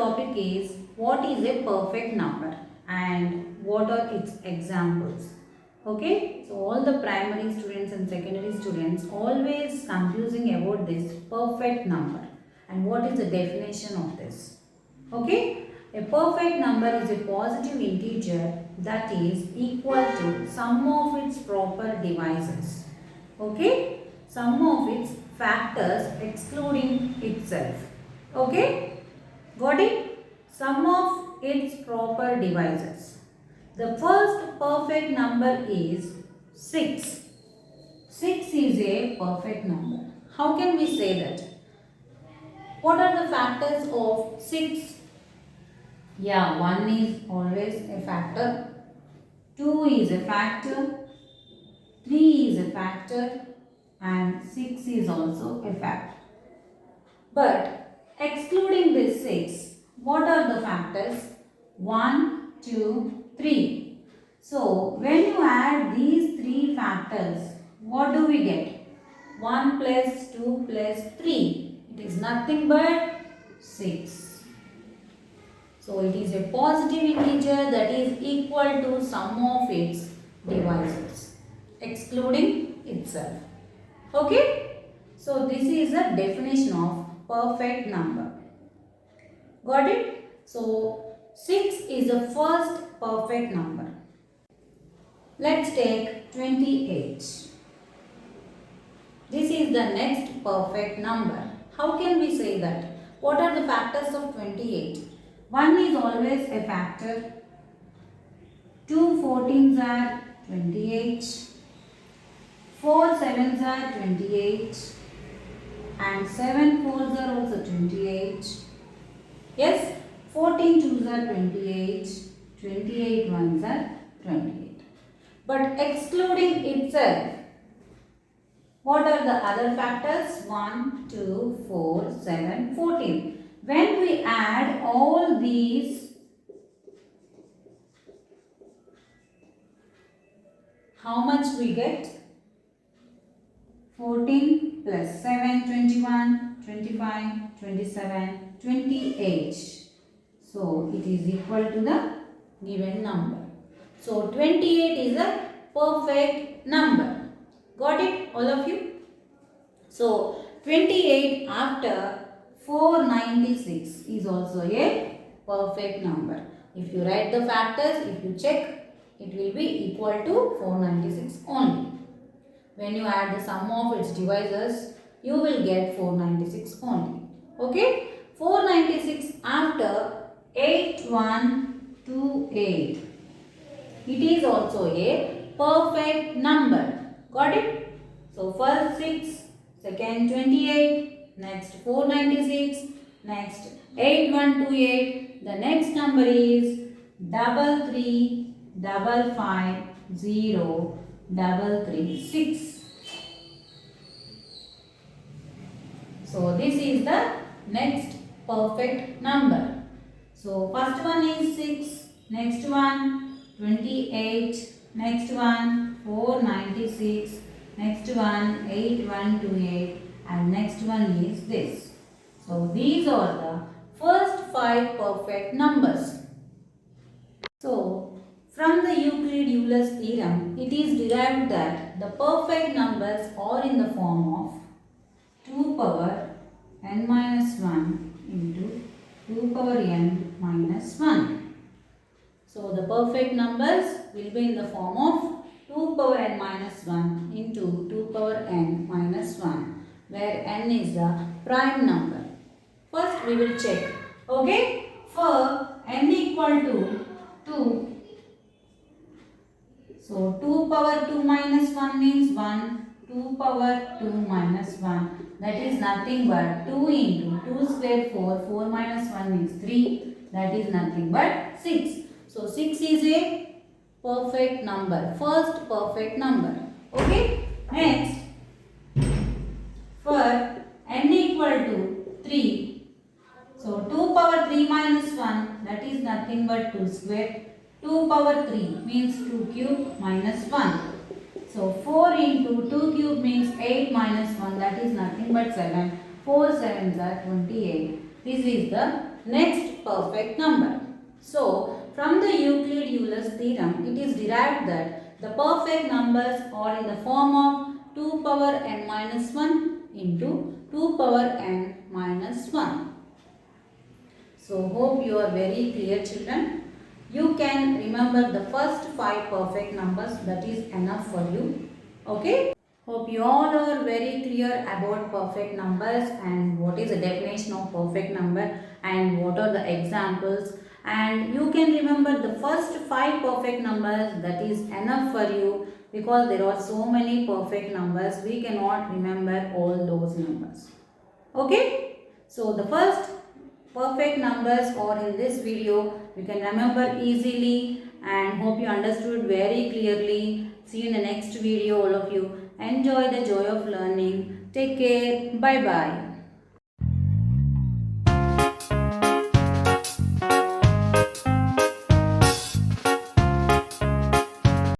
topic is what is a perfect number and what are its examples. Okay, so all the primary students and secondary students always confusing about this perfect number and what is the definition of this. Okay, a perfect number is a positive integer that is equal to sum of its proper divisors. Okay, sum of its factors excluding itself. Okay, got it? Sum of its proper divisors. The first perfect number is 6. 6 is a perfect number. How can we say that? What are the factors of 6? Yeah, 1 is always a factor. 2 is a factor. 3 is a factor. And 6 is also a factor. But excluding this 6, what are the factors? 1, 2, 3. So when you add these 3 factors, what do we get? 1 plus 2 plus 3. It is nothing but 6. So it is a positive integer that is equal to sum of its divisors, excluding itself. Okay? So this is a definition of perfect number. Got it? So 6 is the first perfect number. Let's take 28. This is the next perfect number. How can we say that? What are the factors of 28? 1 is always a factor. 2 14s are 28. 4 7s are 28. And 7 4s are also 28. Yes, 14 2s are 28. 28 1s are 28. But excluding itself, what are the other factors? 1, 2, 4, 7, 14. When we add all these, how much we get? 14 plus 7, 21, 25, 27, 28. So it is equal to the given number. So 28 is a perfect number. Got it, all of you? So 28 after 496 is also a perfect number. If you write the factors, if you check, it will be equal to 496 only. When you add the sum of its divisors, you will get 496 only. Okay? 496 after 8128. It is also a perfect number. Got it? So first 6, second 28, next 496, next 8128. The next number is 3355036. So this is the next perfect number. So first one is 6, next one 28, next one 496, next one 8128 and next one is this. So these are the first 5 perfect numbers. So from the Euclid-Euler's theorem, it is derived that the perfect numbers are in the form of 2 power n minus 1 into 2 power n minus 1. So the perfect numbers will be in the form of 2 power n minus 1 into 2 power n minus 1, where n is the prime number. First we will check. Okay, for n equal to 2. So 2 power 2 minus 1 means 1. 2 power 2 minus 1. That is nothing but 2 into 2 square 4. 4 minus 1 is 3. That is nothing but 6. So 6 is a perfect number. First perfect number. Okay. Next, for n equal to 3. So 2 power 3 minus 1, that is nothing but 2 square. 2 power 3 means 2 cube minus 1. So 4 into 2 cube means 8 minus 1, that is nothing but 7. 4 sevens are 28. This is the Next, perfect number. So, from the Euclid-Euler's theorem, it is derived that the perfect numbers are in the form of 2 power n minus 1 into 2 power n minus 1. So, hope you are very clear, children. You can remember the first 5 perfect numbers, that is enough for you. Okay? Hope you all are very clear about perfect numbers and what is the definition of perfect number and what are the examples, and you can remember the first 5 perfect numbers, that is enough for you, because there are so many perfect numbers we cannot remember all those numbers. Okay? So the first perfect numbers are in this video. You can remember easily and hope you understood very clearly. See you in the next video, all of you. Enjoy the joy of learning. Take care. Bye bye.